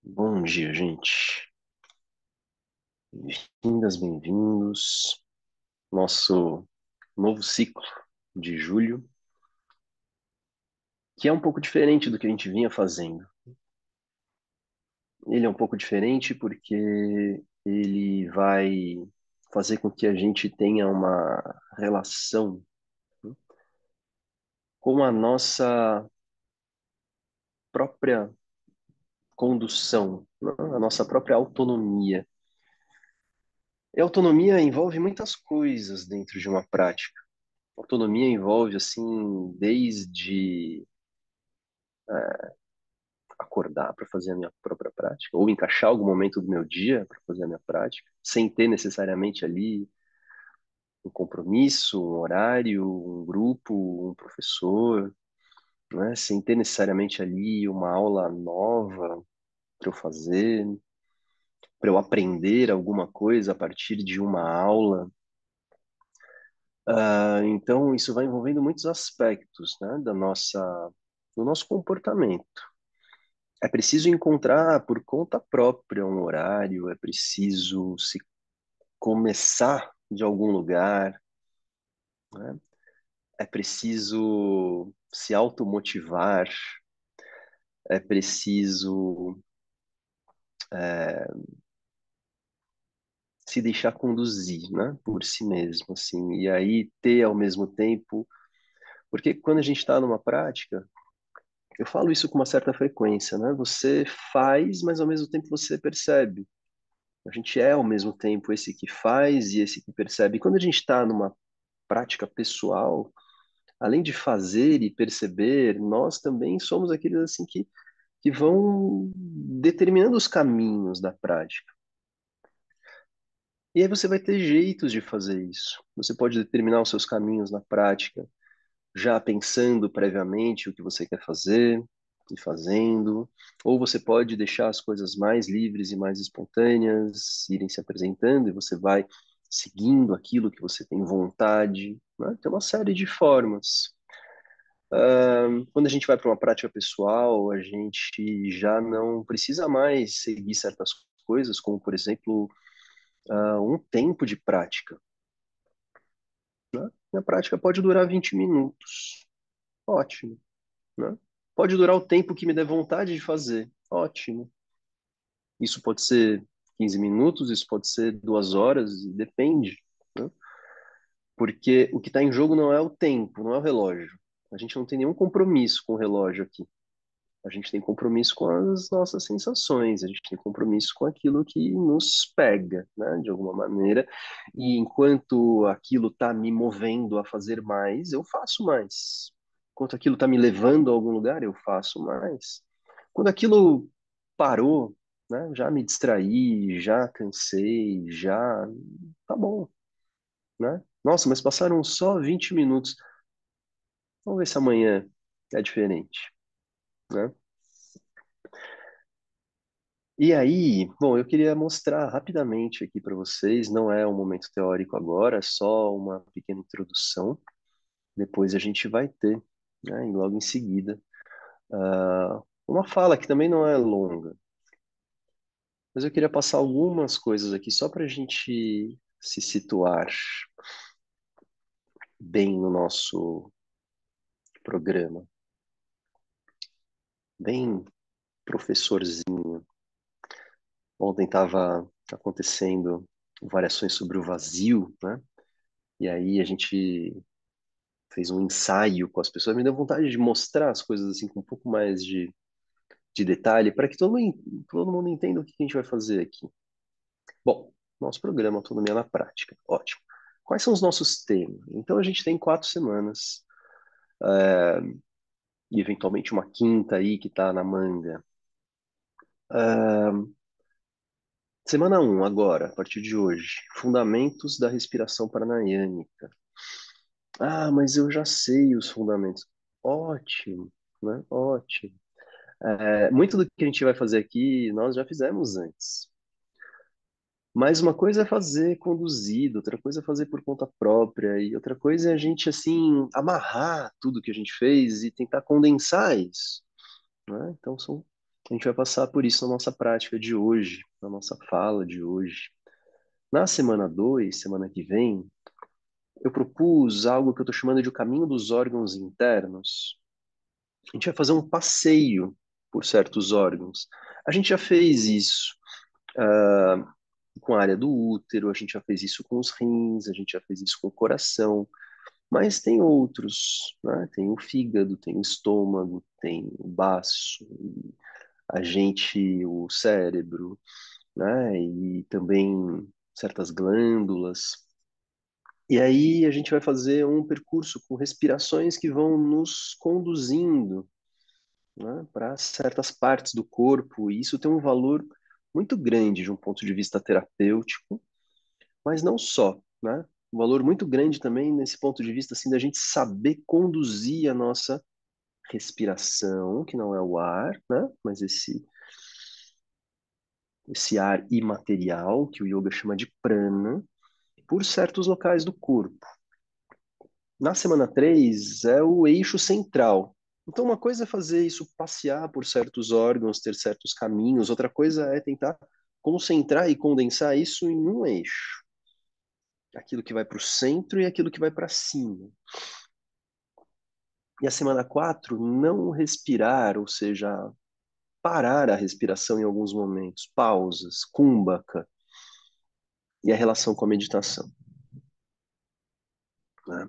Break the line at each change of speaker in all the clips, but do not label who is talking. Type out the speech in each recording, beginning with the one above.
Bom dia, gente. Bem-vindas, bem-vindos. Nosso novo ciclo de julho, que é um pouco diferente do que a gente vinha fazendo. Ele é um pouco diferente porque ele vai fazer com que a gente tenha uma relação, né, com a nossa própria condução, né, a nossa própria autonomia. E autonomia envolve muitas coisas dentro de uma prática. Autonomia envolve, assim, desde acordar para fazer a minha própria prática, ou encaixar algum momento do meu dia para fazer a minha prática, sem ter necessariamente ali um compromisso, um horário, um grupo, um professor, né? Sem ter necessariamente ali uma aula nova para eu fazer, para eu aprender alguma coisa a partir de uma aula. Então, isso vai envolvendo muitos aspectos, né, do nosso comportamento. É preciso encontrar por conta própria um horário, é preciso se começar de algum lugar, né? É preciso se automotivar, é preciso se deixar conduzir, né, por si mesmo, assim, e aí ter ao mesmo tempo, porque quando a gente está numa prática, eu falo isso com uma certa frequência, né? Você faz, mas ao mesmo tempo você percebe. A gente é ao mesmo tempo esse que faz e esse que percebe. E quando a gente está numa prática pessoal, além de fazer e perceber, nós também somos aqueles assim que vão determinando os caminhos da prática. E aí você vai ter jeitos de fazer isso. Você pode determinar os seus caminhos na prática, já pensando previamente o que você quer fazer e fazendo, ou você pode deixar as coisas mais livres e mais espontâneas irem se apresentando e você vai seguindo aquilo que você tem vontade, né? Tem uma série de formas. Quando a gente vai para uma prática pessoal, a gente já não precisa mais seguir certas coisas, como, por exemplo, um tempo de prática, né? A prática pode durar 20 minutos. Ótimo, né? Pode durar o tempo que me der vontade de fazer. Ótimo. Isso pode ser 15 minutos, isso pode ser 2 horas, depende, né? Porque o que está em jogo não é o tempo, não é o relógio. A gente não tem nenhum compromisso com o relógio aqui. A gente tem compromisso com as nossas sensações, a gente tem compromisso com aquilo que nos pega, né, de alguma maneira. E enquanto aquilo está me movendo a fazer mais, eu faço mais. Enquanto aquilo está me levando a algum lugar, eu faço mais. Quando aquilo parou, né, já me distraí, já cansei, já tá bom, né? Nossa, mas passaram só 20 minutos. Vamos ver se amanhã é diferente, né? E aí, bom, eu queria mostrar rapidamente aqui para vocês, não é um momento teórico agora, é só uma pequena introdução. Depois a gente vai ter, né, e logo em seguida, uma fala que também não é longa, mas eu queria passar algumas coisas aqui só para a gente se situar bem no nosso programa, bem professorzinho. Ontem estava acontecendo variações sobre o vazio, né? E aí a gente fez um ensaio com as pessoas, me deu vontade de mostrar as coisas assim com um pouco mais de detalhe, para que todo mundo entenda o que a gente vai fazer aqui. Bom, nosso programa Autonomia na Prática, ótimo. Quais são os nossos temas? Então a gente tem 4 semanas, e eventualmente uma quinta aí que está na manga. Semana um agora, a partir de hoje, Fundamentos da Respiração Pranayâmica. Ah, mas eu já sei os fundamentos. Ótimo, né? Ótimo. Muito do que a gente vai fazer aqui, nós já fizemos antes. Mas uma coisa é fazer conduzido, outra coisa é fazer por conta própria, e outra coisa é a gente, assim, amarrar tudo que a gente fez e tentar condensar isso, né? Então, A gente vai passar por isso na nossa prática de hoje, na nossa fala de hoje. Na semana 2, semana que vem, eu propus algo que eu estou chamando de o caminho dos órgãos internos. A gente vai fazer um passeio por certos órgãos. A gente já fez isso com a área do útero, a gente já fez isso com os rins, a gente já fez isso com o coração, mas tem outros, né? Tem o fígado, tem o estômago, tem o baço, a gente, o cérebro, né? E também certas glândulas. E aí a gente vai fazer um percurso com respirações que vão nos conduzindo, né, para certas partes do corpo, e isso tem um valor muito grande de um ponto de vista terapêutico, mas não só, né? Um valor muito grande também nesse ponto de vista assim da gente saber conduzir a nossa respiração, que não é o ar, né? Mas esse ar imaterial que o yoga chama de prana, por certos locais do corpo. Na semana 3 é o eixo central. Então, uma coisa é fazer isso passear por certos órgãos, ter certos caminhos, outra coisa é tentar concentrar e condensar isso em um eixo. Aquilo que vai para o centro e aquilo que vai para cima. E a semana 4 não respirar, ou seja, parar a respiração em alguns momentos, pausas, kumbhaka, e a relação com a meditação, né?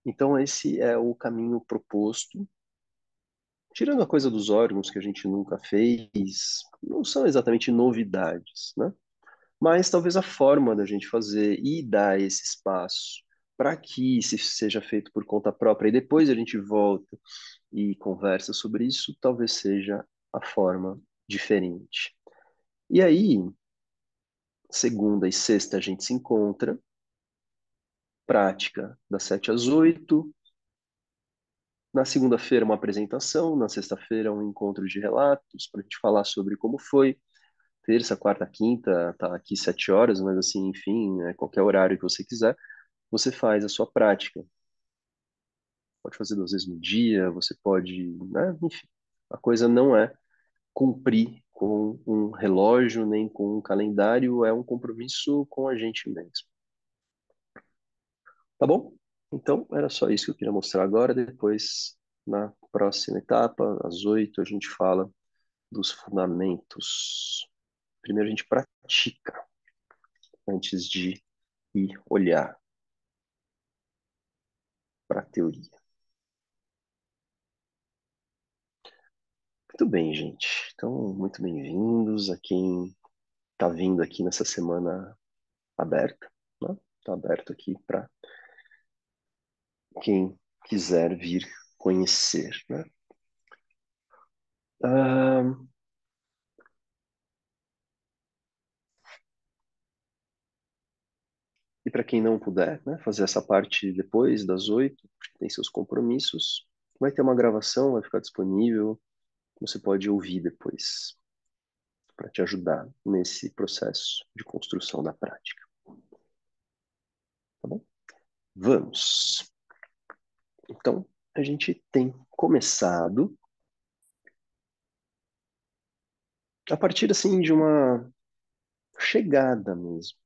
Então, esse é o caminho proposto. Tirando a coisa dos órgãos que a gente nunca fez, não são exatamente novidades, né? Mas talvez a forma da gente fazer e dar esse espaço para que isso seja feito por conta própria e depois a gente volta e conversa sobre isso, talvez seja a forma diferente. E aí, segunda e sexta a gente se encontra, prática das 7 às 8. Na segunda-feira, uma apresentação. Na sexta-feira, um encontro de relatos para a gente falar sobre como foi. Terça, quarta, quinta, tá aqui 7 horas, mas assim, enfim, né, qualquer horário que você quiser, você faz a sua prática. Pode fazer 2 vezes no dia, você pode, né, enfim. A coisa não é cumprir com um relógio, nem com um calendário, é um compromisso com a gente mesmo. Tá bom? Então, era só isso que eu queria mostrar agora. Depois, na próxima etapa, às 8, a gente fala dos fundamentos. Primeiro a gente pratica antes de ir olhar para a teoria. Muito bem, gente. Então, muito bem-vindos a quem está vindo aqui nessa semana aberta, né? Está aberto aqui para quem quiser vir conhecer, né? Ah, e para quem não puder, né, fazer essa parte depois das 8, porque tem seus compromissos, vai ter uma gravação, vai ficar disponível, você pode ouvir depois, para te ajudar nesse processo de construção da prática, tá bom? Vamos. Então, a gente tem começado a partir assim de uma chegada mesmo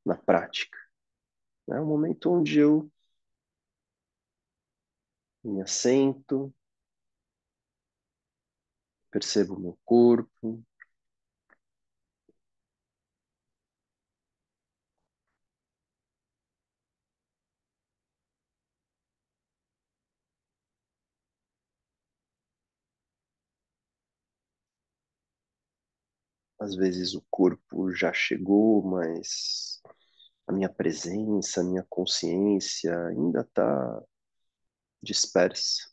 na prática, né? Um momento onde eu me assento, percebo o meu corpo, às vezes o corpo já chegou, mas a minha presença, a minha consciência ainda está dispersa.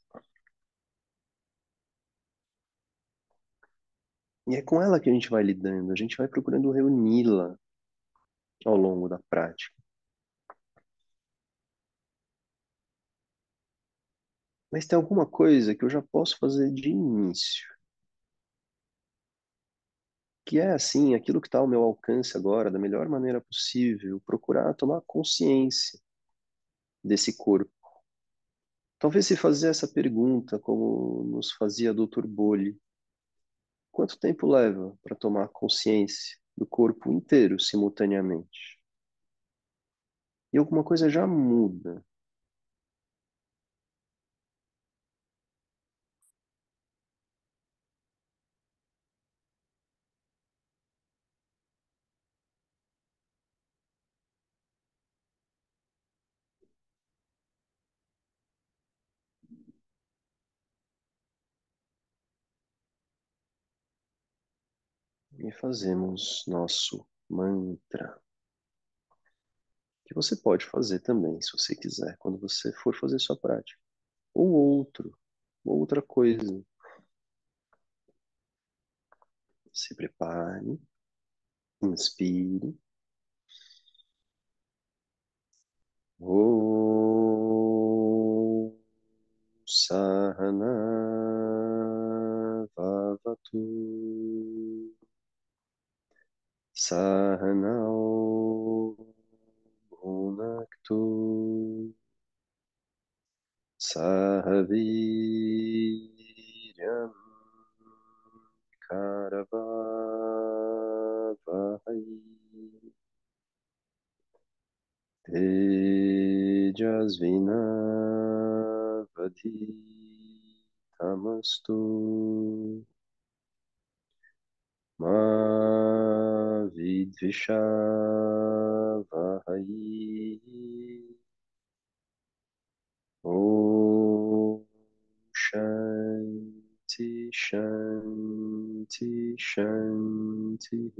E é com ela que a gente vai lidando, a gente vai procurando reuni-la ao longo da prática. Mas tem alguma coisa que eu já posso fazer de início, que é assim, aquilo que está ao meu alcance agora, da melhor maneira possível, procurar tomar consciência desse corpo. Talvez se fazer essa pergunta, como nos fazia Dr. Bolli, Quanto tempo leva para tomar consciência do corpo inteiro simultaneamente? E alguma coisa já muda. E fazemos nosso mantra, que você pode fazer também, se você quiser, quando você for fazer sua prática. Ou outro, outra coisa. Se prepare, inspire. Om Sahana Vavatu Sahanao Bhunaktu Sahaviryam Karavavai Tejasvinavadhitamastu Ma Vidvishavahai Om Shanti Shanti Shanti.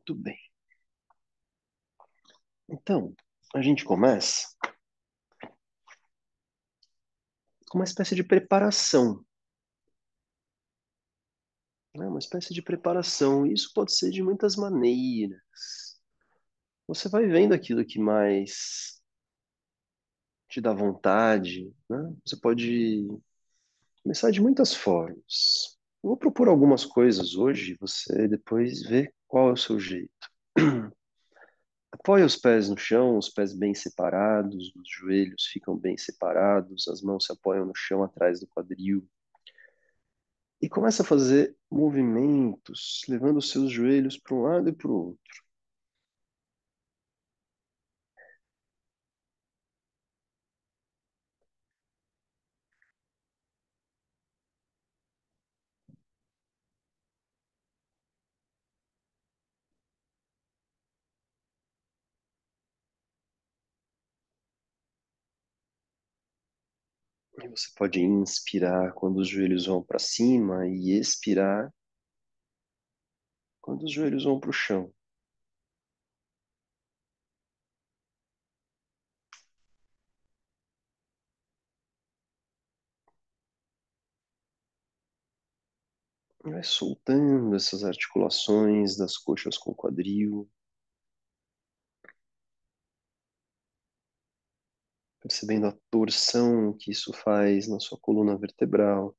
Muito bem. Então, a gente começa com uma espécie de preparação, né? Uma espécie de preparação. Isso pode ser de muitas maneiras. Você vai vendo aquilo que mais te dá vontade, né? Você pode começar de muitas formas. Eu vou propor algumas coisas hoje, você depois vê qual é o seu jeito. Apoia os pés no chão, os pés bem separados, os joelhos ficam bem separados, as mãos se apoiam no chão atrás do quadril. E começa a fazer movimentos, levando os seus joelhos para um lado e para o outro. E você pode inspirar quando os joelhos vão para cima e expirar quando os joelhos vão para o chão. E vai soltando essas articulações das coxas com o quadril, percebendo a torção que isso faz na sua coluna vertebral.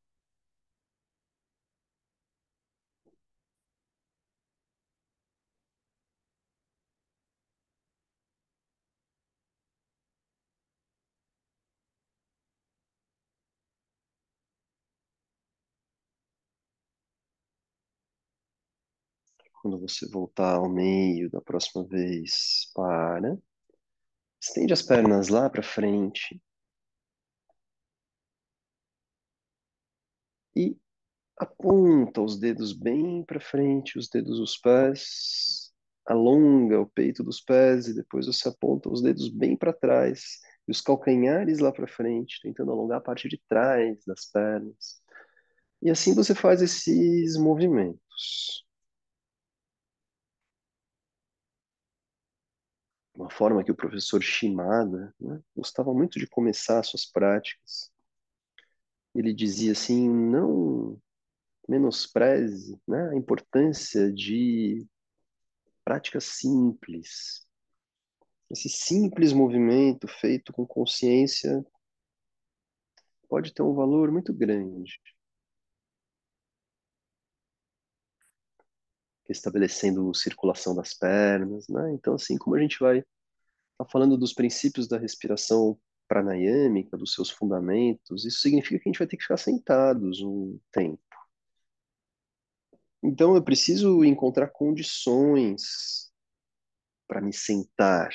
Quando você voltar ao meio da próxima vez, para, estende as pernas lá para frente e aponta os dedos bem para frente, os dedos dos pés, alonga o peito dos pés e depois você aponta os dedos bem para trás e os calcanhares lá para frente, tentando alongar a parte de trás das pernas. E assim você faz esses movimentos. Uma forma que o professor Shimada, né, gostava muito de começar suas práticas. Ele dizia assim: não menospreze, né, a importância de práticas simples. Esse simples movimento feito com consciência pode ter um valor muito grande, estabelecendo circulação das pernas, né? Então, assim como a gente vai estar falando dos princípios da respiração pranayâmica, dos seus fundamentos, isso significa que a gente vai ter que ficar sentados um tempo. Então, eu preciso encontrar condições para me sentar.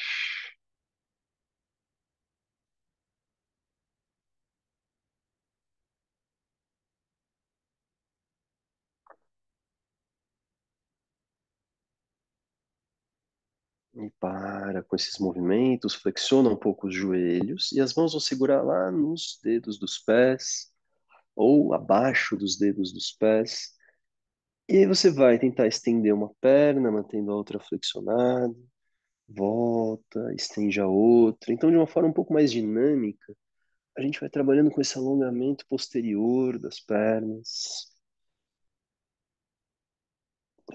E para com esses movimentos, flexiona um pouco os joelhos e as mãos vão segurar lá nos dedos dos pés ou abaixo dos dedos dos pés. E aí você vai tentar estender uma perna, mantendo a outra flexionada, volta, estende a outra. Então, de uma forma um pouco mais dinâmica, a gente vai trabalhando com esse alongamento posterior das pernas.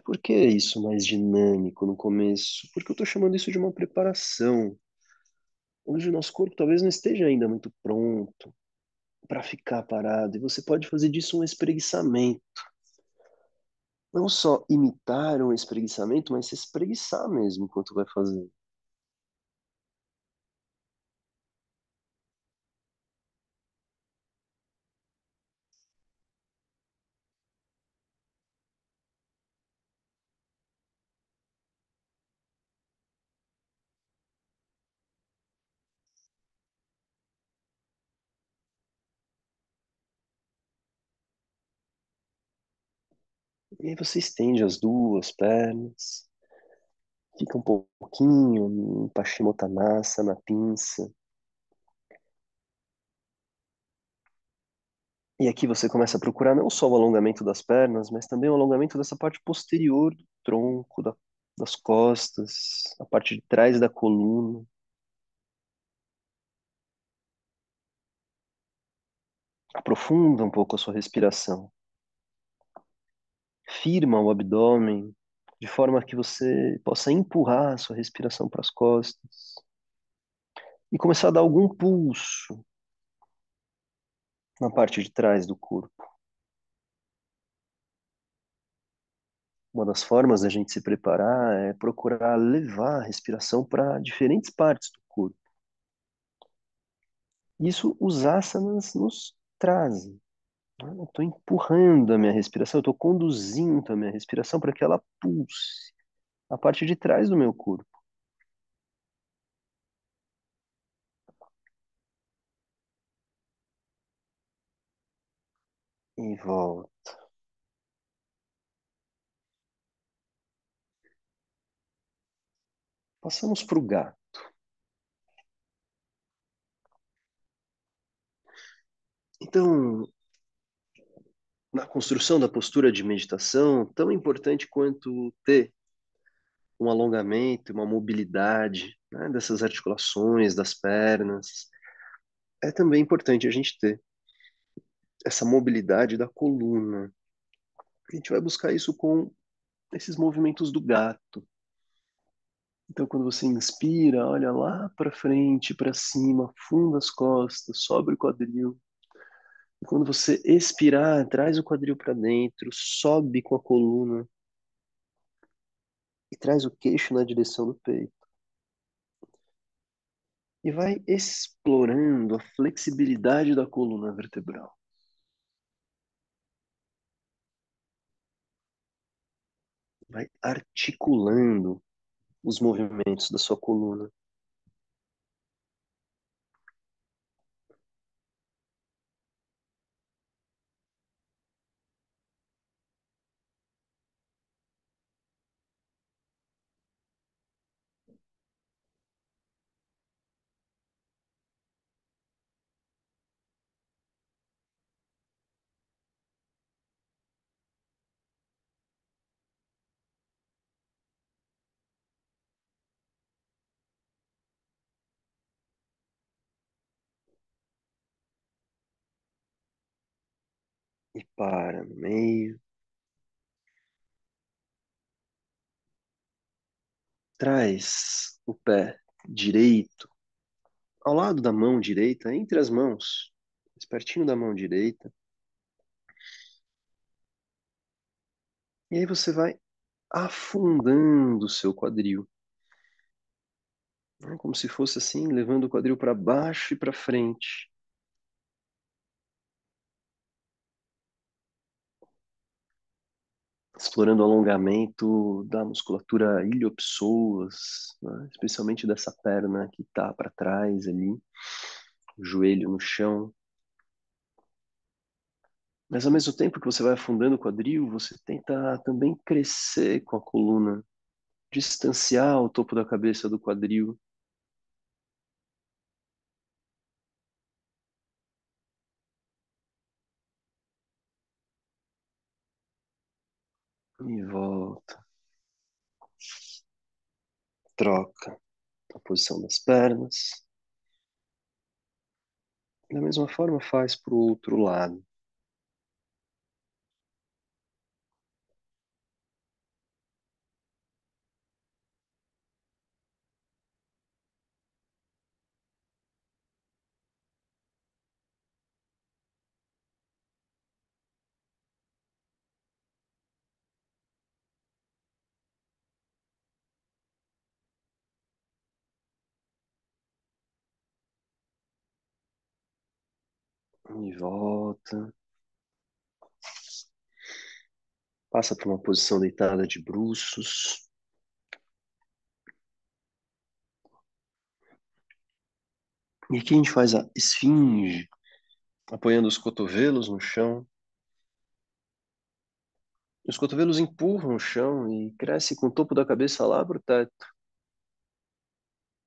Por que isso mais dinâmico no começo? Porque eu estou chamando isso de uma preparação, onde o nosso corpo talvez não esteja ainda muito pronto para ficar parado. E você pode fazer disso um espreguiçamento. Não só imitar um espreguiçamento, mas se espreguiçar mesmo enquanto vai fazer. E aí você estende as duas pernas, fica um pouquinho em Paschimottanasana, na pinça. E aqui você começa a procurar não só o alongamento das pernas, mas também o alongamento dessa parte posterior do tronco, das costas, a parte de trás da coluna. Aprofunda um pouco a sua respiração. Firma o abdômen, de forma que você possa empurrar a sua respiração para as costas e começar a dar algum pulso na parte de trás do corpo. Uma das formas da gente se preparar é procurar levar a respiração para diferentes partes do corpo. Isso os asanas nos trazem. Né? Eu estou empurrando a minha respiração, eu estou conduzindo a minha respiração para que ela pulse a parte de trás do meu corpo. E volta. Passamos para o gato. Então, na construção da postura de meditação, tão importante quanto ter um alongamento, uma mobilidade, né, dessas articulações, das pernas, é também importante a gente ter essa mobilidade da coluna. A gente vai buscar isso com esses movimentos do gato. Então, quando você inspira, olha lá para frente, para cima, afunda as costas, sobe o quadril. E quando você expirar, traz o quadril para dentro, sobe com a coluna e traz o queixo na direção do peito. E vai explorando a flexibilidade da coluna vertebral. Vai articulando os movimentos da sua coluna. E para no meio. Traz o pé direito, ao lado da mão direita, entre as mãos, mais pertinho da mão direita. E aí você vai afundando o seu quadril, né? Como se fosse assim, levando o quadril para baixo e para frente. Explorando o alongamento da musculatura iliopsoas, né? Especialmente dessa perna que está para trás ali, o joelho no chão. Mas ao mesmo tempo que você vai afundando o quadril, você tenta também crescer com a coluna, distanciar o topo da cabeça do quadril e volta, troca a posição das pernas. Da mesma forma faz para o outro lado. E volta. Passa para uma posição deitada de bruços. E aqui a gente faz a esfinge, apoiando os cotovelos no chão. Os cotovelos empurram o chão e cresce com o topo da cabeça lá para o teto.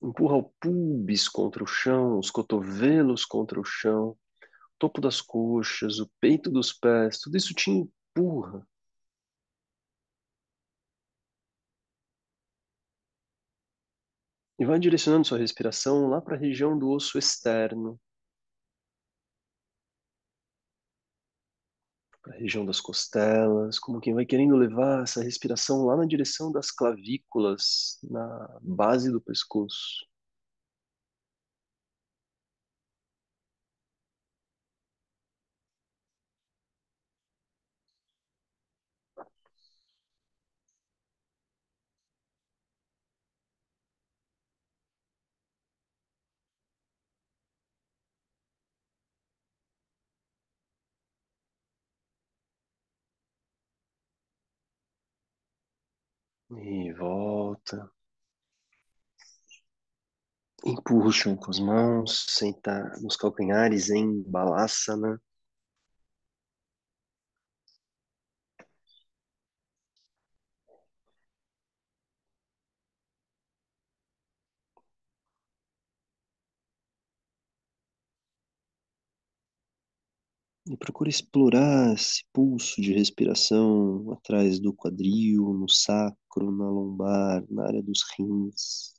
Empurra o pubis contra o chão, os cotovelos contra o chão, o topo das coxas, o peito dos pés, tudo isso te empurra. E vai direcionando sua respiração lá para a região do osso externo, para a região das costelas, como quem vai querendo levar essa respiração lá na direção das clavículas, na base do pescoço. E volta. Empurra o chão com as mãos, senta nos calcanhares em balasana. E procura explorar esse pulso de respiração atrás do quadril, no sacro, na lombar, na área dos rins.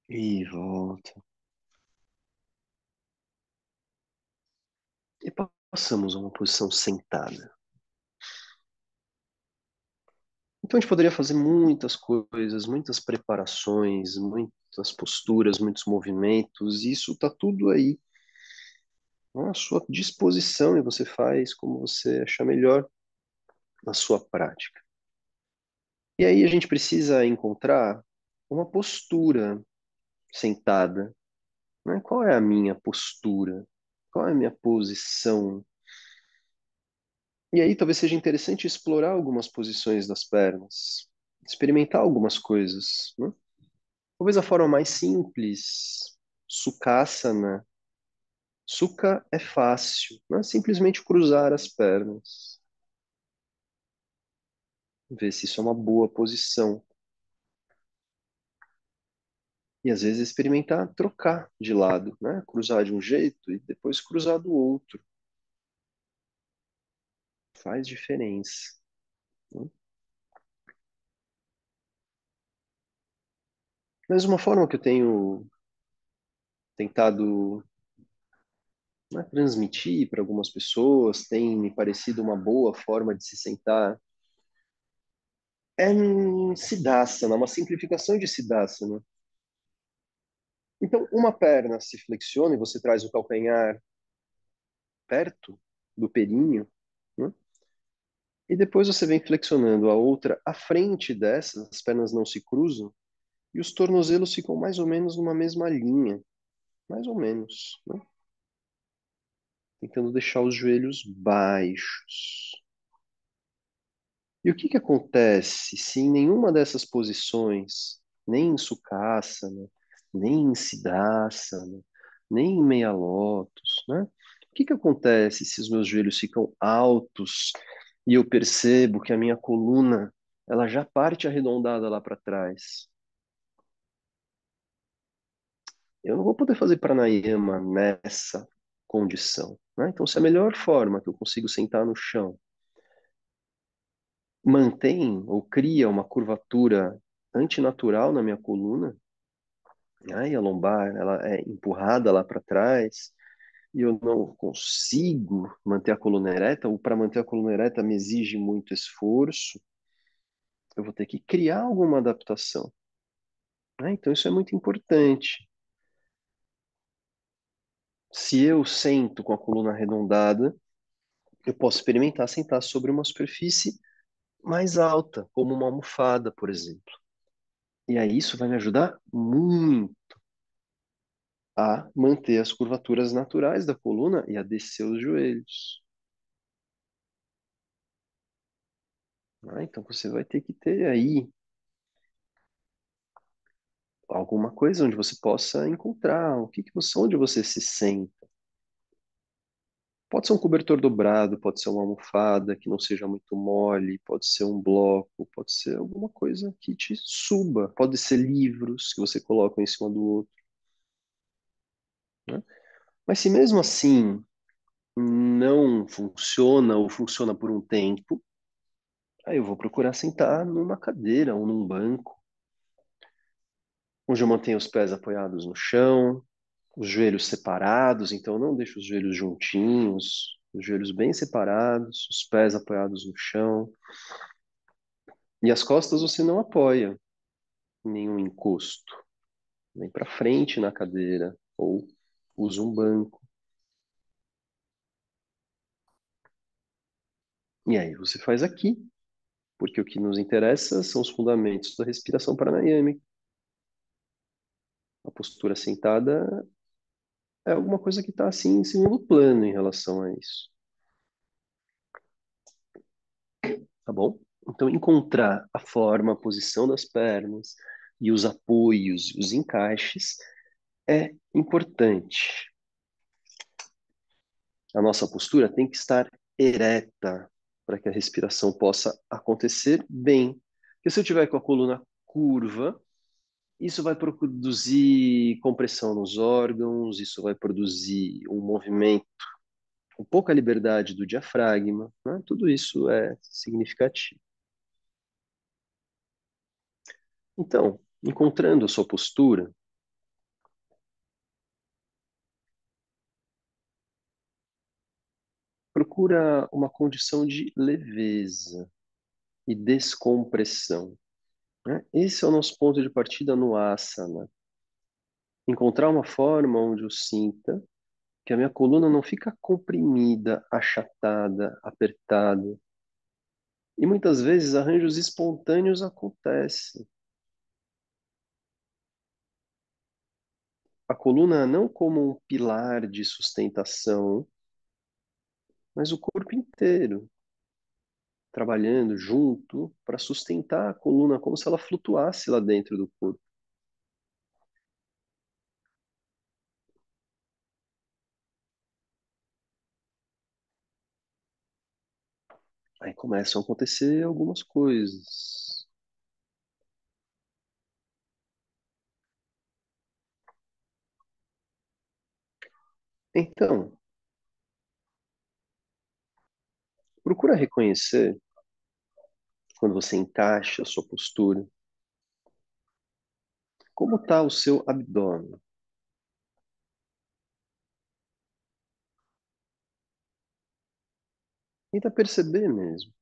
E volta. E passamos a uma posição sentada. Então a gente poderia fazer muitas coisas, muitas preparações, muitas posturas, muitos movimentos. E isso está tudo aí, né, à sua disposição e você faz como você achar melhor na sua prática. E aí a gente precisa encontrar uma postura sentada, né? Qual é a minha postura? Qual é a minha posição? E aí talvez seja interessante explorar algumas posições das pernas, experimentar algumas coisas, né? Talvez a forma mais simples, Sukhasana. Sukha é fácil, né? Simplesmente cruzar as pernas. ver se isso é uma boa posição. E às vezes experimentar trocar de lado, né? Cruzar de um jeito e depois cruzar do outro. Faz diferença, né? Mas uma forma que eu tenho tentado, né, transmitir para algumas pessoas, tem me parecido uma boa forma de se sentar, é em Siddhasana, uma simplificação de Siddhasana. Então, uma perna se flexiona e você traz o calcanhar perto do períneo, né? E depois você vem flexionando a outra à frente dessas, as pernas não se cruzam e os tornozelos ficam mais ou menos numa mesma linha, mais ou menos, né? Tentando deixar os joelhos baixos. E o que que acontece se em nenhuma dessas posições, nem em Sukhasana, nem em Siddhasana, nem em Meia Lótus, né? O que que acontece se os meus joelhos ficam altos e eu percebo que a minha coluna ela já parte arredondada lá para trás? Eu não vou poder fazer pranayama nessa condição, né? Então, se a melhor forma que eu consigo sentar no chão mantém ou cria uma curvatura antinatural na minha coluna, né? E a lombar ela é empurrada lá para trás e eu não consigo manter a coluna ereta, ou para manter a coluna ereta me exige muito esforço, eu vou ter que criar alguma adaptação, né? Então isso é muito importante. Se eu sento com a coluna arredondada, eu posso experimentar sentar sobre uma superfície mais alta, como uma almofada, por exemplo. E aí isso vai me ajudar muito a manter as curvaturas naturais da coluna e a descer os joelhos. Então você vai ter que ter aí alguma coisa onde você possa encontrar o que que você, onde você se sente. Pode ser um cobertor dobrado, pode ser uma almofada que não seja muito mole, pode ser um bloco, pode ser alguma coisa que te suba, pode ser livros que você coloca um em cima do outro, né? Mas se mesmo assim não funciona ou funciona por um tempo, aí eu vou procurar sentar numa cadeira ou num banco, onde eu mantenho os pés apoiados no chão, os joelhos separados, então eu não deixo os joelhos juntinhos, os joelhos bem separados, os pés apoiados no chão. E as costas você não apoia em nenhum encosto, nem para frente na cadeira, ou usa um banco. E aí você faz aqui, porque o que nos interessa são os fundamentos da respiração pranayâmica. A postura sentada é alguma coisa que está assim em segundo plano em relação a isso, tá bom? Então, encontrar a forma, a posição das pernas e os apoios, os encaixes é importante. A nossa postura tem que estar ereta para que a respiração possa acontecer bem. Porque se eu tiver com a coluna curva, isso vai produzir compressão nos órgãos, isso vai produzir um movimento com pouca liberdade do diafragma, né? Tudo isso é significativo. Então, encontrando a sua postura, procura uma condição de leveza e descompressão, né? Esse é o nosso ponto de partida no asana. Encontrar uma forma onde eu sinta que a minha coluna não fica comprimida, achatada, apertada. E muitas vezes arranjos espontâneos acontecem. A coluna não como um pilar de sustentação, mas o corpo inteiro trabalhando junto para sustentar a coluna como se ela flutuasse lá dentro do corpo. Aí começam a acontecer algumas coisas. Então, procura reconhecer quando você encaixa a sua postura, como está o seu abdômen. Tenta perceber mesmo.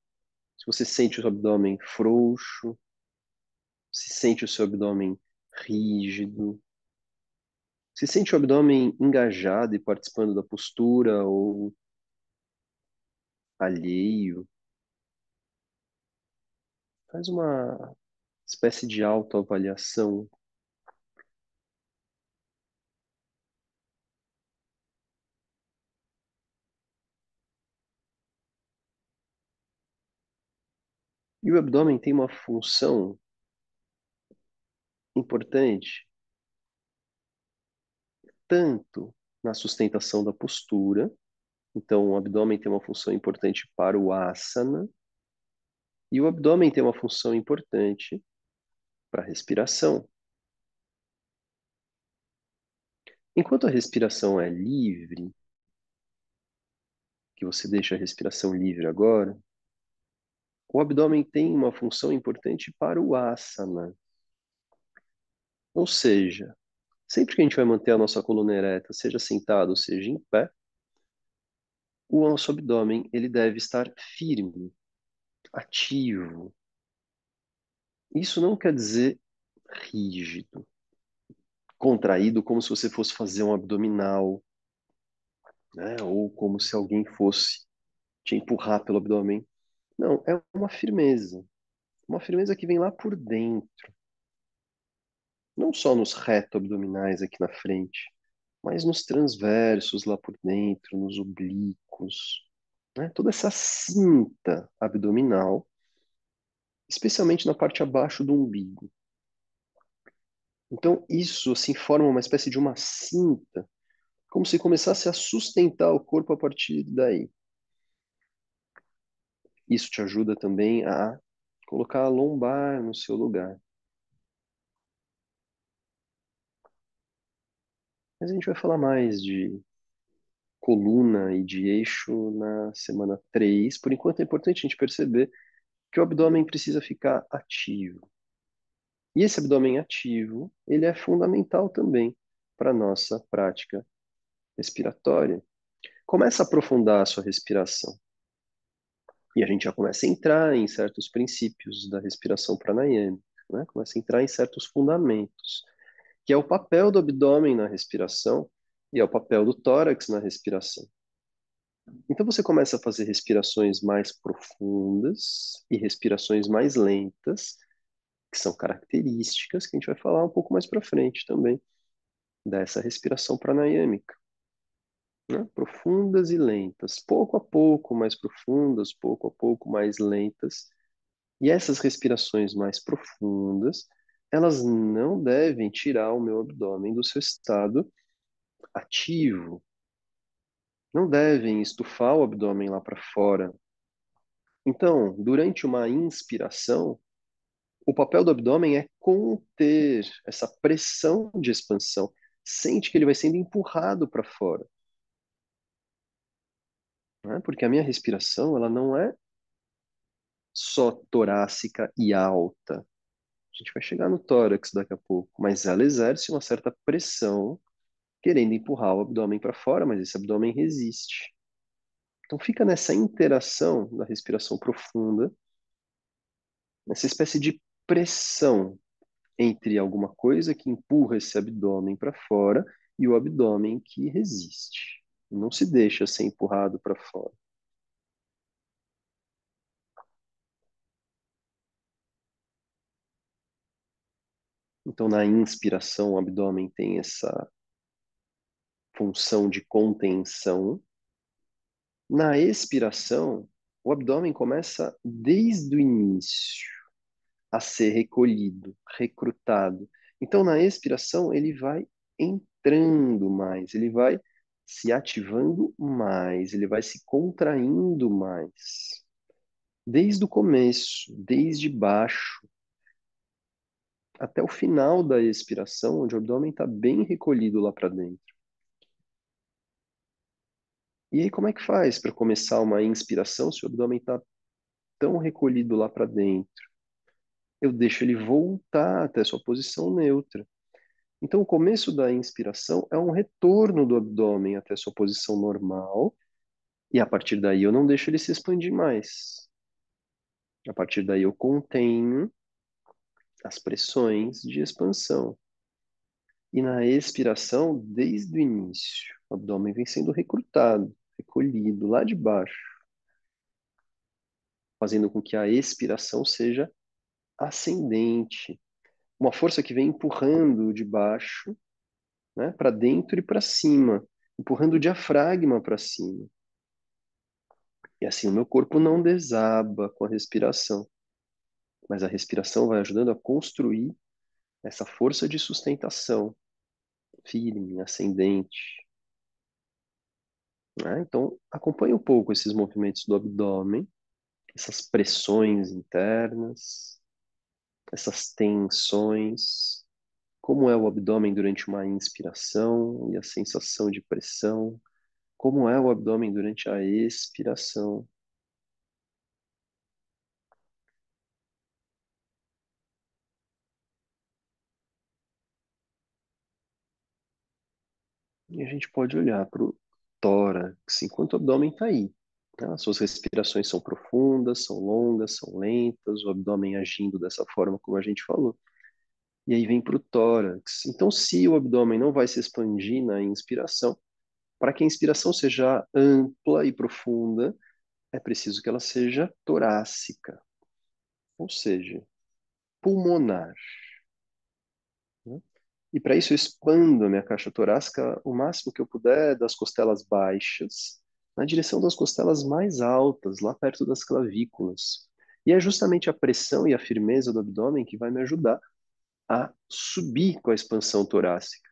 Se você sente o seu abdômen frouxo, se sente o seu abdômen rígido, se sente o abdômen engajado e participando da postura ou alheio, faz uma espécie de autoavaliação. E o abdômen tem uma função importante, tanto na sustentação da postura, então o abdômen tem uma função importante para o asana, e o abdômen tem uma função importante para a respiração. Enquanto a respiração é livre, que você deixa a respiração livre agora, o abdômen tem uma função importante para o asana. Ou seja, sempre que a gente vai manter a nossa coluna ereta, seja sentado, seja em pé, o nosso abdômen ele deve estar firme, ativo. Isso não quer dizer rígido, contraído, como se você fosse fazer um abdominal, né? Ou como se alguém fosse te empurrar pelo abdômen. Não, é uma firmeza que vem lá por dentro, não só nos reto-abdominais aqui na frente, mas nos transversos lá por dentro, nos oblíquos, né? Toda essa cinta abdominal, especialmente na parte abaixo do umbigo. Então, isso assim forma uma espécie de uma cinta, como se começasse a sustentar o corpo a partir daí. Isso te ajuda também a colocar a lombar no seu lugar. Mas a gente vai falar mais de coluna e de eixo na semana 3. Por enquanto é importante a gente perceber que o abdômen precisa ficar ativo. E esse abdômen ativo, ele é fundamental também para a nossa prática respiratória. Começa a aprofundar a sua respiração. E a gente já começa a entrar em certos princípios da respiração pranayama, né? Começa a entrar em certos fundamentos, que é o papel do abdômen na respiração e é o papel do tórax na respiração. Então você começa a fazer respirações mais profundas e respirações mais lentas, que são características que a gente vai falar um pouco mais para frente também dessa respiração pranayâmica, né? Profundas e lentas, pouco a pouco mais profundas, pouco a pouco mais lentas. E essas respirações mais profundas, elas não devem tirar o meu abdômen do seu estado ativo, não devem estufar o abdômen lá para fora. Então, durante uma inspiração, o papel do abdômen é conter essa pressão de expansão. Sente que ele vai sendo empurrado para fora, né? Porque a minha respiração, ela não é só torácica e alta. A gente vai chegar no tórax daqui a pouco, mas ela exerce uma certa pressão querendo empurrar o abdômen para fora, mas esse abdômen resiste. Então fica nessa interação da respiração profunda, nessa espécie de pressão entre alguma coisa que empurra esse abdômen para fora e o abdômen que resiste. Não se deixa ser empurrado para fora. Então, na inspiração, o abdômen tem essa função de contenção. Na expiração, o abdômen começa desde o início a ser recolhido, recrutado. Então, na expiração, ele vai entrando mais, ele vai se ativando mais, ele vai se contraindo mais. desde o começo, desde baixo, até o final da expiração, onde o abdômen está bem recolhido lá para dentro. E aí, como é que faz para começar uma inspiração se o abdômen está tão recolhido lá para dentro? Eu deixo ele voltar até sua posição neutra. Então, o começo da inspiração é um retorno do abdômen até sua posição normal, e a partir daí eu não deixo ele se expandir mais. A partir daí eu contenho as pressões de expansão. E na expiração, desde o início, o abdômen vem sendo recrutado, recolhido lá de baixo, fazendo com que a expiração seja ascendente. Uma força que vem empurrando de baixo, né, para dentro e para cima, empurrando o diafragma para cima. E assim o meu corpo não desaba com a respiração, mas a respiração vai ajudando a construir essa força de sustentação firme, ascendente. Né? Então, acompanhe um pouco esses movimentos do abdômen, essas pressões internas, essas tensões. Como é o abdômen durante uma inspiração e a sensação de pressão? Como é o abdômen durante a expiração? E a gente pode olhar para o tórax enquanto o abdômen está aí. Tá? As suas respirações são profundas, são longas, são lentas, o abdômen agindo dessa forma como a gente falou. E aí vem para o tórax. Então, se o abdômen não vai se expandir na inspiração, para que a inspiração seja ampla e profunda, é preciso que ela seja torácica, ou seja, pulmonar. Né? E para isso eu expando a minha caixa torácica o máximo que eu puder das costelas baixas, na direção das costelas mais altas, lá perto das clavículas. E é justamente a pressão e a firmeza do abdômen que vai me ajudar a subir com a expansão torácica.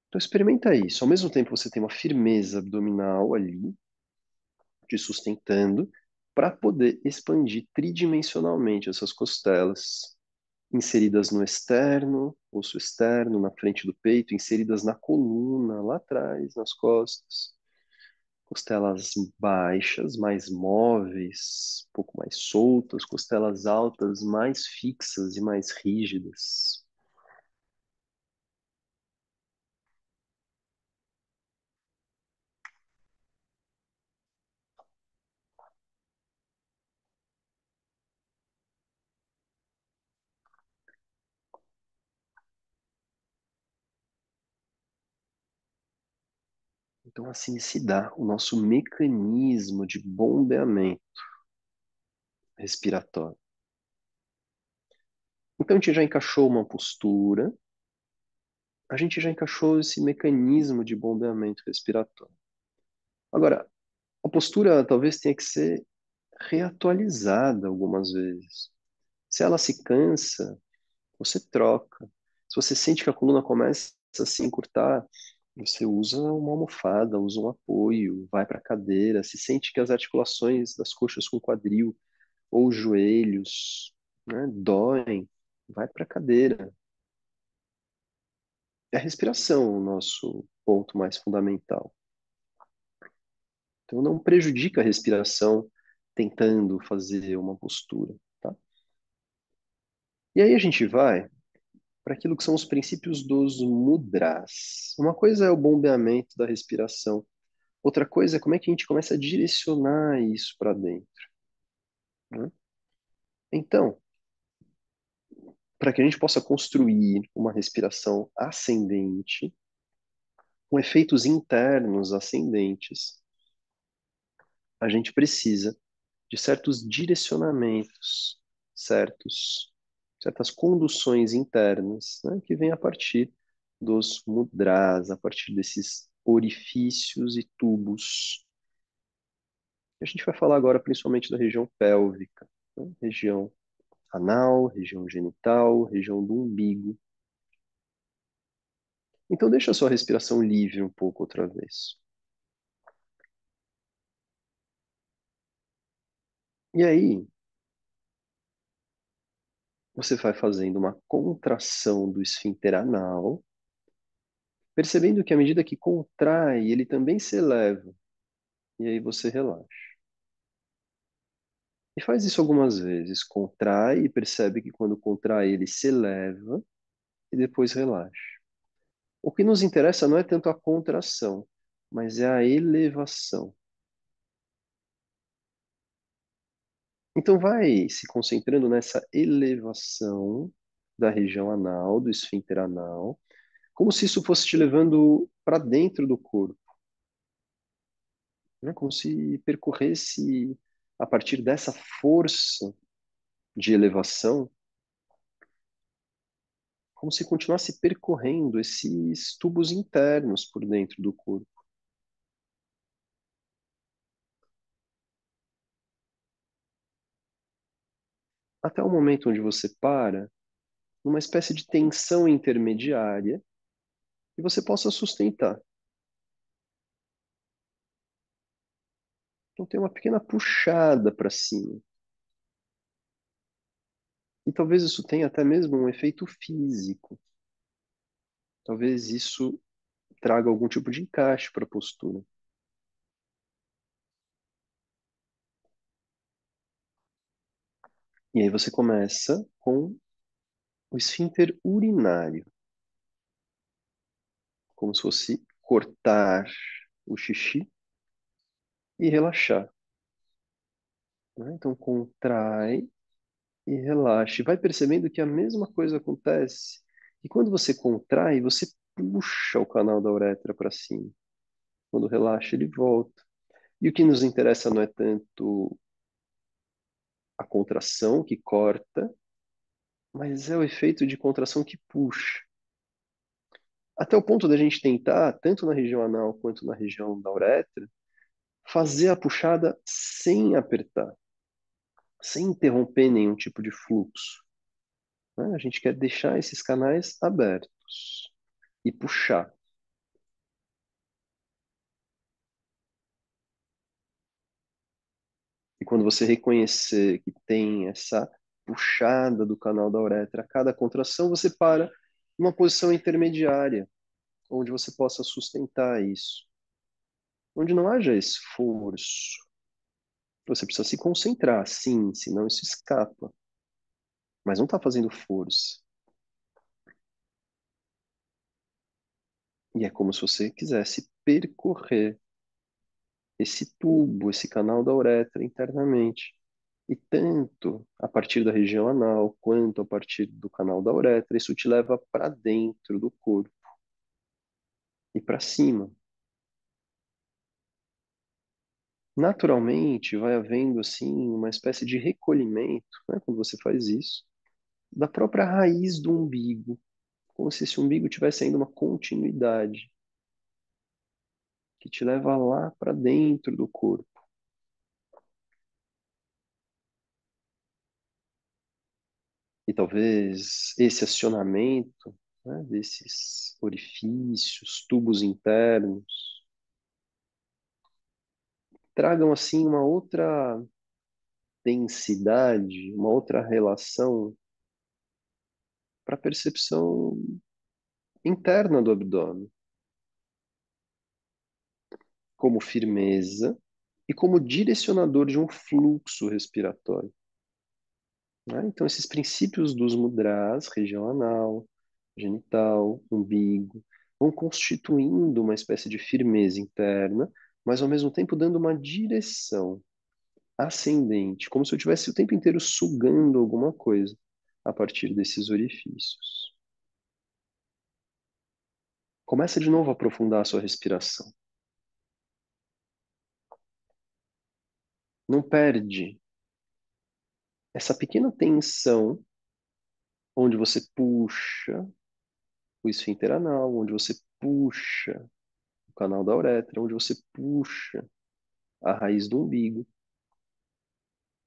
Então experimenta isso. Ao mesmo tempo você tem uma firmeza abdominal ali, te sustentando, para poder expandir tridimensionalmente essas costelas, inseridas no externo, osso externo, na frente do peito, inseridas na coluna, lá atrás, nas costas. Costelas baixas, mais móveis, um pouco mais soltas, costelas altas, mais fixas e mais rígidas. Então, assim se dá o nosso mecanismo de bombeamento respiratório. Então, a gente já encaixou uma postura, a gente já encaixou esse mecanismo de bombeamento respiratório. Agora, a postura talvez tenha que ser reatualizada algumas vezes. Se ela se cansa, você troca. Se você sente que a coluna começa a se encurtar, você usa uma almofada, usa um apoio, vai para a cadeira. Se sente que as articulações das coxas com o quadril ou os joelhos, né, doem, vai para a cadeira. É a respiração o nosso ponto mais fundamental. Então não prejudica a respiração tentando fazer uma postura, tá? E aí a gente vai para aquilo que são os princípios dos mudras. Uma coisa é o bombeamento da respiração, outra coisa é como é que a gente começa a direcionar isso para dentro, né? Então, para que a gente possa construir uma respiração ascendente, com efeitos internos ascendentes, a gente precisa de certos direcionamentos, certas conduções internas, né, que vêm a partir dos mudras, a partir desses orifícios e tubos. A gente vai falar agora principalmente da região pélvica, né, região anal, região genital, região do umbigo. Então deixa a sua respiração livre um pouco outra vez. E aí, você vai fazendo uma contração do esfíncter anal, percebendo que à medida que contrai, ele também se eleva. E aí você relaxa. E faz isso algumas vezes. Contrai e percebe que quando contrai, ele se eleva e depois relaxa. O que nos interessa não é tanto a contração, mas é a elevação. Então vai se concentrando nessa elevação da região anal, do esfíncter anal, como se isso fosse te levando para dentro do corpo, né? Como se percorresse a partir dessa força de elevação, como se continuasse percorrendo esses tubos internos por dentro do corpo, até o momento onde você para numa espécie de tensão intermediária que você possa sustentar. Então tem uma pequena puxada para cima. E talvez isso tenha até mesmo um efeito físico. Talvez isso traga algum tipo de encaixe para a postura. E aí você começa com o esfíncter urinário, como se fosse cortar o xixi e relaxar, né? Então contrai e relaxa. E vai percebendo que a mesma coisa acontece. E quando você contrai, você puxa o canal da uretra para cima. Quando relaxa, ele volta. E o que nos interessa não é tanto a contração que corta, mas é o efeito de contração que puxa. Até o ponto da gente tentar, tanto na região anal quanto na região da uretra, fazer a puxada sem apertar, sem interromper nenhum tipo de fluxo, né? A gente quer deixar esses canais abertos e puxar. E quando você reconhecer que tem essa puxada do canal da uretra a cada contração, você para numa posição intermediária, onde você possa sustentar isso, onde não haja esforço. Você precisa se concentrar, sim, senão isso escapa, mas não está fazendo força. E é como se você quisesse percorrer esse tubo, esse canal da uretra internamente. E tanto a partir da região anal quanto a partir do canal da uretra, isso te leva para dentro do corpo e para cima. Naturalmente, vai havendo assim uma espécie de recolhimento, né, quando você faz isso, da própria raiz do umbigo, como se esse umbigo tivesse ainda uma continuidade que te leva lá para dentro do corpo. E talvez esse acionamento, né, desses orifícios, tubos internos, tragam assim uma outra densidade, uma outra relação para a percepção interna do abdômen, como firmeza e como direcionador de um fluxo respiratório, né? Então, esses princípios dos mudras, região anal, genital, umbigo, vão constituindo uma espécie de firmeza interna, mas ao mesmo tempo dando uma direção ascendente, como se eu estivesse o tempo inteiro sugando alguma coisa a partir desses orifícios. Começa de novo a aprofundar a sua respiração. Não perde essa pequena tensão onde você puxa o esfíncter anal, onde você puxa o canal da uretra, onde você puxa a raiz do umbigo.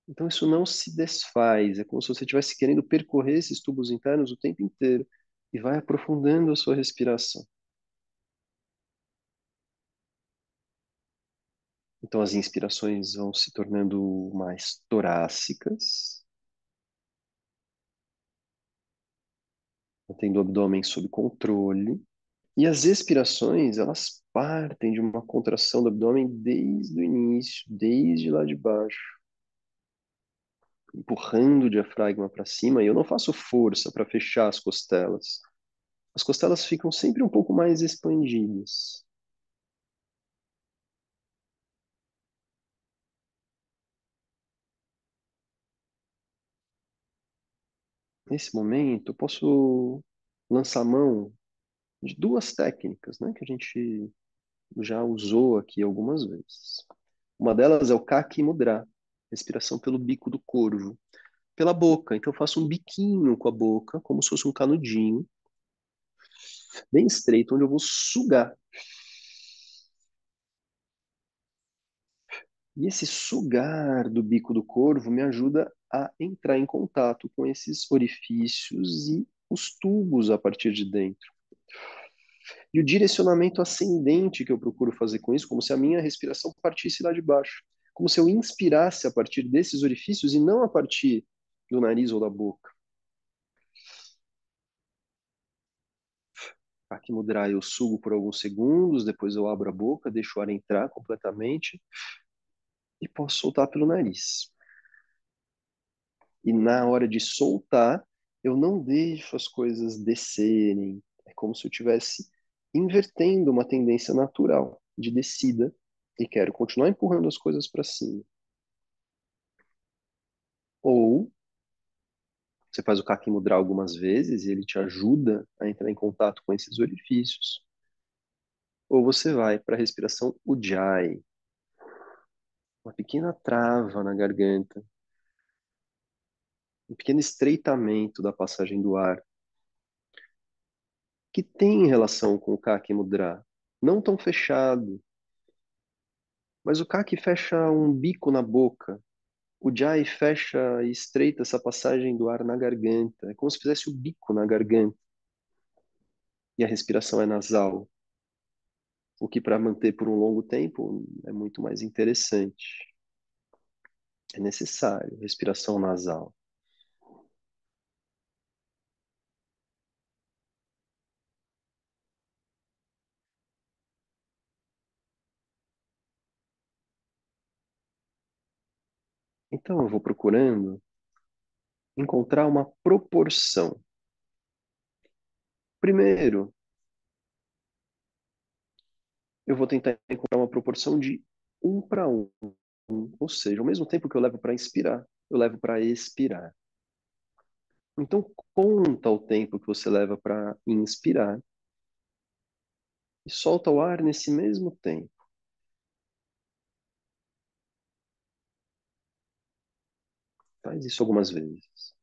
Então isso não se desfaz, é como se você estivesse querendo percorrer esses tubos internos o tempo inteiro e vai aprofundando a sua respiração. Então as inspirações vão se tornando mais torácicas, mantendo o abdômen sob controle. E as expirações, elas partem de uma contração do abdômen desde o início, desde lá de baixo, empurrando o diafragma para cima. E eu não faço força para fechar as costelas. As costelas ficam sempre um pouco mais expandidas. Nesse momento, eu posso lançar mão de duas técnicas, né, que a gente já usou aqui algumas vezes. Uma delas é o Kaki Mudra, respiração pelo bico do corvo, pela boca. Então eu faço um biquinho com a boca, como se fosse um canudinho, bem estreito, onde eu vou sugar. E esse sugar do bico do corvo me ajuda a entrar em contato com esses orifícios e os tubos a partir de dentro. E o direcionamento ascendente que eu procuro fazer com isso, como se a minha respiração partisse lá de baixo. Como se eu inspirasse a partir desses orifícios e não a partir do nariz ou da boca. Aqui no dry eu sugo por alguns segundos, depois eu abro a boca, deixo o ar entrar completamente e posso soltar pelo nariz. E na hora de soltar, eu não deixo as coisas descerem. É como se eu estivesse invertendo uma tendência natural de descida e quero continuar empurrando as coisas para cima. Ou você faz o Kaki Mudra algumas vezes e ele te ajuda a entrar em contato com esses orifícios. Ou você vai para a respiração Ujjayi, uma pequena trava na garganta, um pequeno estreitamento da passagem do ar, que tem relação com o Kaki Mudra. Não tão fechado, mas o Kaki fecha um bico na boca. O Jai fecha e estreita essa passagem do ar na garganta. É como se fizesse o bico na garganta. E a respiração é nasal, o que para manter por um longo tempo é muito mais interessante. É necessário respiração nasal. Então eu vou procurando encontrar uma proporção. Primeiro, eu vou tentar encontrar uma proporção de 1 para 1. Ou seja, ao mesmo tempo que eu levo para inspirar, eu levo para expirar. Então, conta o tempo que você leva para inspirar e solta o ar nesse mesmo tempo. Faz isso algumas vezes.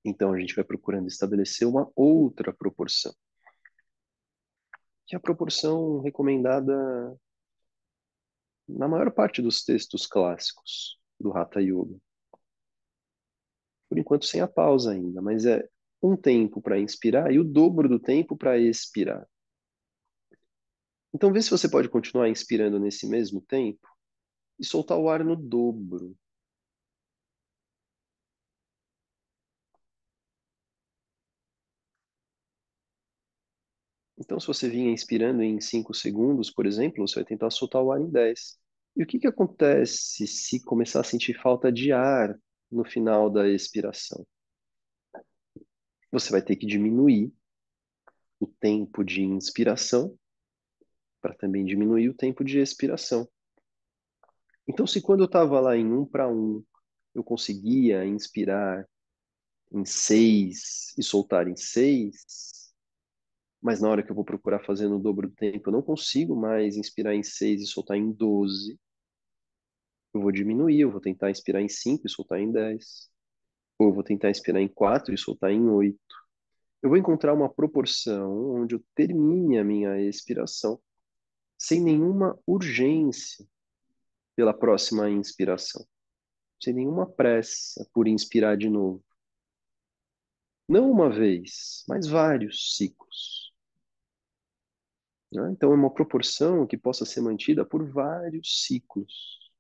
Então, a gente vai procurando estabelecer uma outra proporção, que é a proporção recomendada na maior parte dos textos clássicos do Hatha Yoga. Por enquanto, sem a pausa ainda, mas é um tempo para inspirar e o dobro do tempo para expirar. Então, vê se você pode continuar inspirando nesse mesmo tempo e soltar o ar no dobro. Então, se você vinha inspirando em 5 segundos, por exemplo, você vai tentar soltar o ar em 10. E o que que acontece se começar a sentir falta de ar no final da expiração? Você vai ter que diminuir o tempo de inspiração para também diminuir o tempo de expiração. Então, se quando eu estava lá em 1 para 1, eu conseguia inspirar em 6 e soltar em 6, mas na hora que eu vou procurar fazer no dobro do tempo, eu não consigo mais inspirar em 6 e soltar em 12. Eu vou diminuir, eu vou tentar inspirar em 5 e soltar em 10. Ou eu vou tentar inspirar em 4 e soltar em 8. Eu vou encontrar uma proporção onde eu termine a minha expiração sem nenhuma urgência pela próxima inspiração, sem nenhuma pressa por inspirar de novo. Não uma vez, mas vários ciclos. Né? Então, é uma proporção que possa ser mantida por vários ciclos.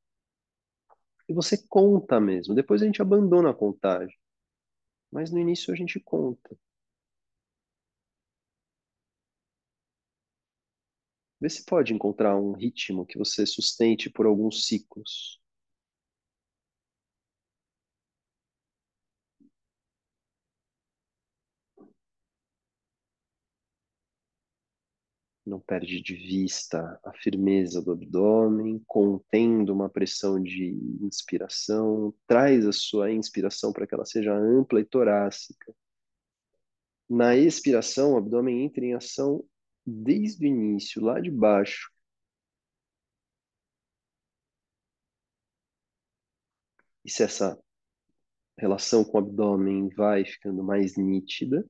E você conta mesmo. Depois a gente abandona a contagem. Mas no início a gente conta. Vê se pode encontrar um ritmo que você sustente por alguns ciclos. Não perde de vista a firmeza do abdômen, contendo uma pressão de inspiração. Traz a sua inspiração para que ela seja ampla e torácica. Na expiração, o abdômen entra em ação desde o início, lá de baixo. E se essa relação com o abdômen vai ficando mais nítida,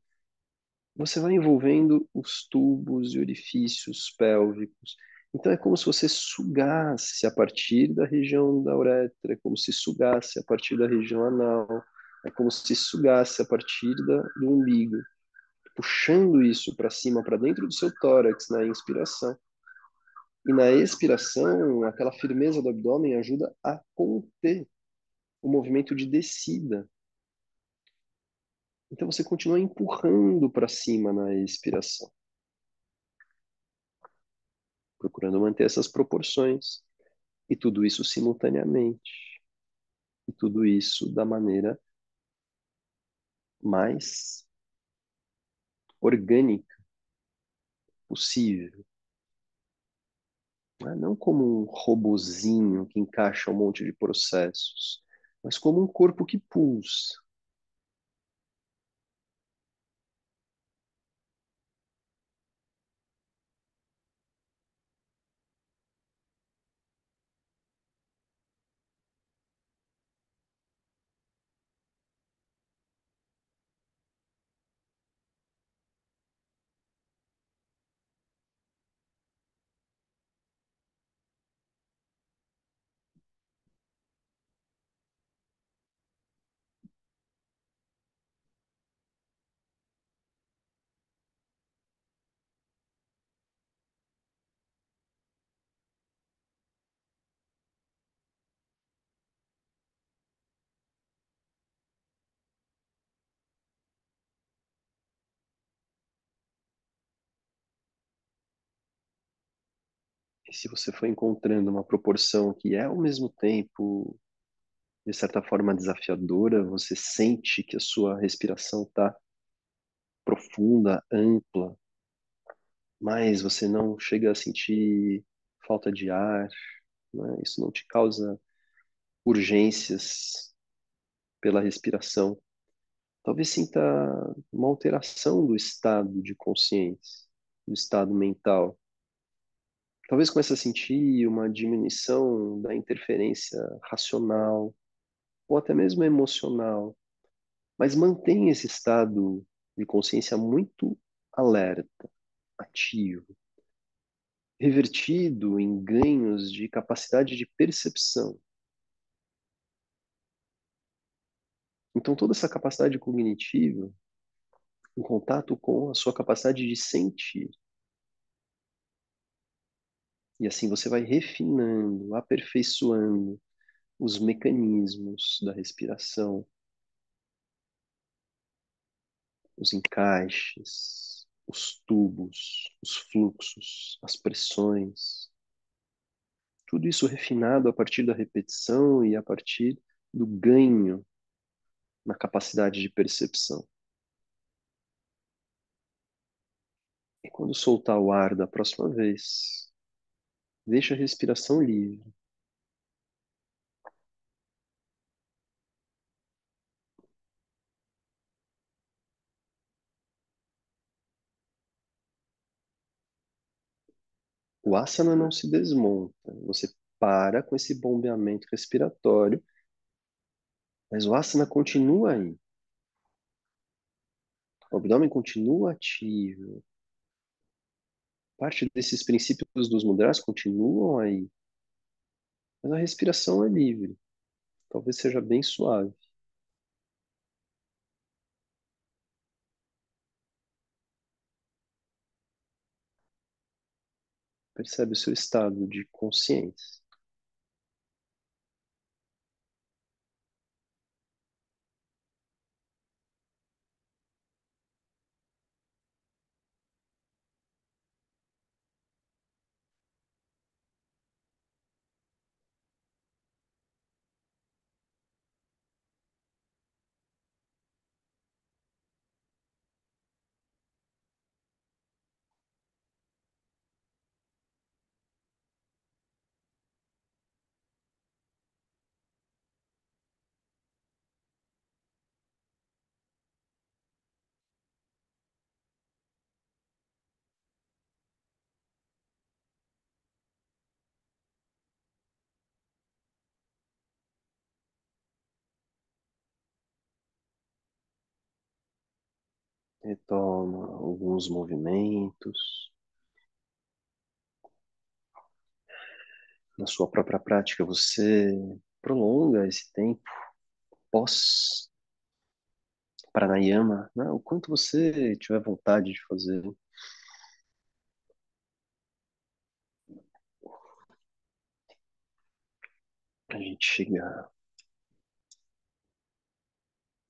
você vai envolvendo os tubos e orifícios pélvicos. Então é como se você sugasse a partir da região da uretra, é como se sugasse a partir da região anal, é como se sugasse a partir do umbigo, puxando isso para cima, para dentro do seu tórax na inspiração. E na expiração, aquela firmeza do abdômen ajuda a conter o movimento de descida. Então você continua empurrando para cima na expiração, procurando manter essas proporções. E tudo isso simultaneamente. E tudo isso da maneira mais orgânica possível. Né? Não como um robozinho que encaixa um monte de processos, mas como um corpo que pulsa. E se você for encontrando uma proporção que é ao mesmo tempo, de certa forma, desafiadora, você sente que a sua respiração está profunda, ampla, mas você não chega a sentir falta de ar, né? Isso não te causa urgências pela respiração. Talvez sinta uma alteração do estado de consciência, do estado mental. Talvez comece a sentir uma diminuição da interferência racional ou até mesmo emocional, mas mantém esse estado de consciência muito alerta, ativo, revertido em ganhos de capacidade de percepção. Então, toda essa capacidade cognitiva, em contato com a sua capacidade de sentir. E assim você vai refinando, aperfeiçoando os mecanismos da respiração, os encaixes, os tubos, os fluxos, as pressões. Tudo isso refinado a partir da repetição e a partir do ganho na capacidade de percepção. E quando soltar o ar da próxima vez, deixa a respiração livre. O asana não se desmonta. Você para com esse bombeamento respiratório, mas o asana continua aí. O abdômen continua ativo. Parte desses princípios dos mudras continuam aí, mas a respiração é livre. Talvez seja bem suave. Percebe o seu estado de consciência. Retoma alguns movimentos. Na sua própria prática, você prolonga esse tempo pós pranayama, né? O quanto você tiver vontade de fazer. A gente chega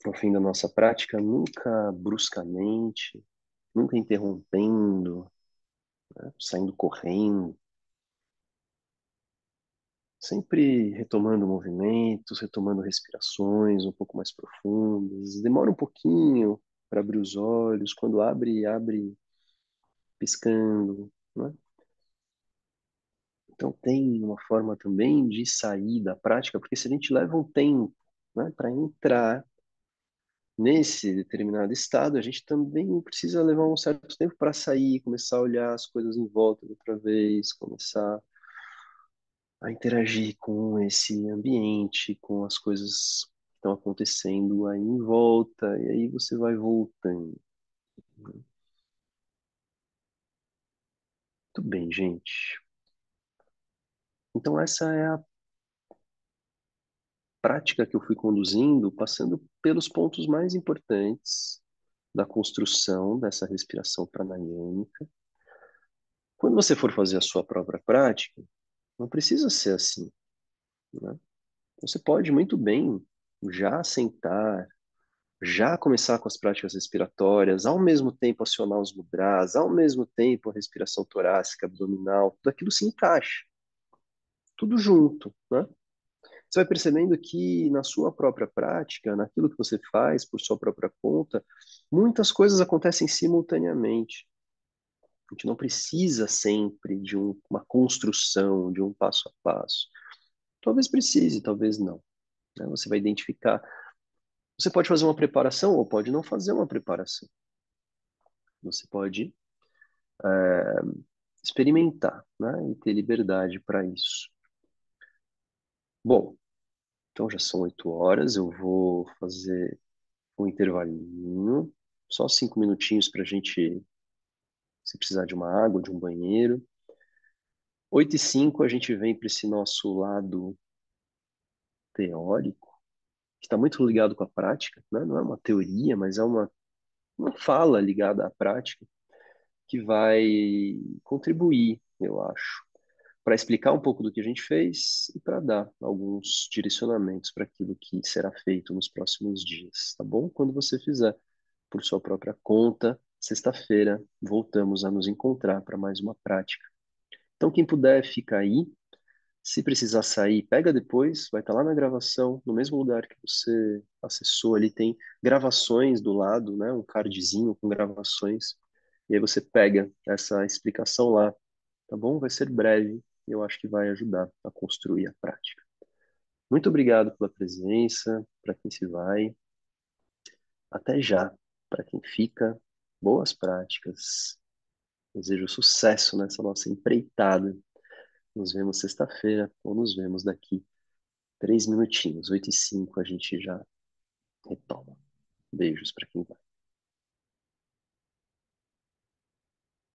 ao fim da nossa prática, nunca bruscamente, nunca interrompendo, né? Saindo correndo, sempre retomando movimentos, retomando respirações um pouco mais profundas. Demora um pouquinho para abrir os olhos. Quando abre, abre piscando, né? Então tem uma forma também de sair da prática, porque se a gente leva um tempo, né, para entrar nesse determinado estado, a gente também precisa levar um certo tempo para sair, começar a olhar as coisas em volta outra vez, começar a interagir com esse ambiente, com as coisas que estão acontecendo aí em volta, e aí você vai voltando. Muito bem, gente. Então essa é a prática que eu fui conduzindo, passando pelos pontos mais importantes da construção dessa respiração pranayâmica. Quando você for fazer a sua própria prática, não precisa ser assim, né? Você pode muito bem já sentar, já começar com as práticas respiratórias, ao mesmo tempo acionar os mudras, ao mesmo tempo a respiração torácica, abdominal, tudo aquilo se encaixa, tudo junto, né? Você vai percebendo que na sua própria prática, naquilo que você faz por sua própria conta, muitas coisas acontecem simultaneamente. A gente não precisa sempre de uma construção, de um passo a passo. Talvez precise, talvez não, né? Você vai identificar. Você pode fazer uma preparação ou pode não fazer uma preparação. Você pode experimentar, né? E ter liberdade para isso. Bom, então já são 8 horas. Eu vou fazer um intervalinho, só 5 minutinhos para a gente, se precisar de uma água, de um banheiro. 8h05 a gente vem para esse nosso lado teórico, que está muito ligado com a prática, né? Não é uma teoria, mas é uma fala ligada à prática que vai contribuir, eu acho, para explicar um pouco do que a gente fez e para dar alguns direcionamentos para aquilo que será feito nos próximos dias, tá bom? Quando você fizer por sua própria conta, sexta-feira voltamos a nos encontrar para mais uma prática. Então, quem puder, fica aí. Se precisar sair, pega depois, vai estar lá na gravação, no mesmo lugar que você acessou, ali tem gravações do lado, né? Um cardzinho com gravações. E aí você pega essa explicação lá, tá bom? Vai ser breve, e eu acho que vai ajudar a construir a prática. Muito obrigado pela presença, para quem se vai. Até já, para quem fica. Boas práticas. Desejo sucesso nessa nossa empreitada. Nos vemos sexta-feira ou nos vemos daqui 3 minutinhos, 8h05, a gente já retoma. Beijos para quem tá.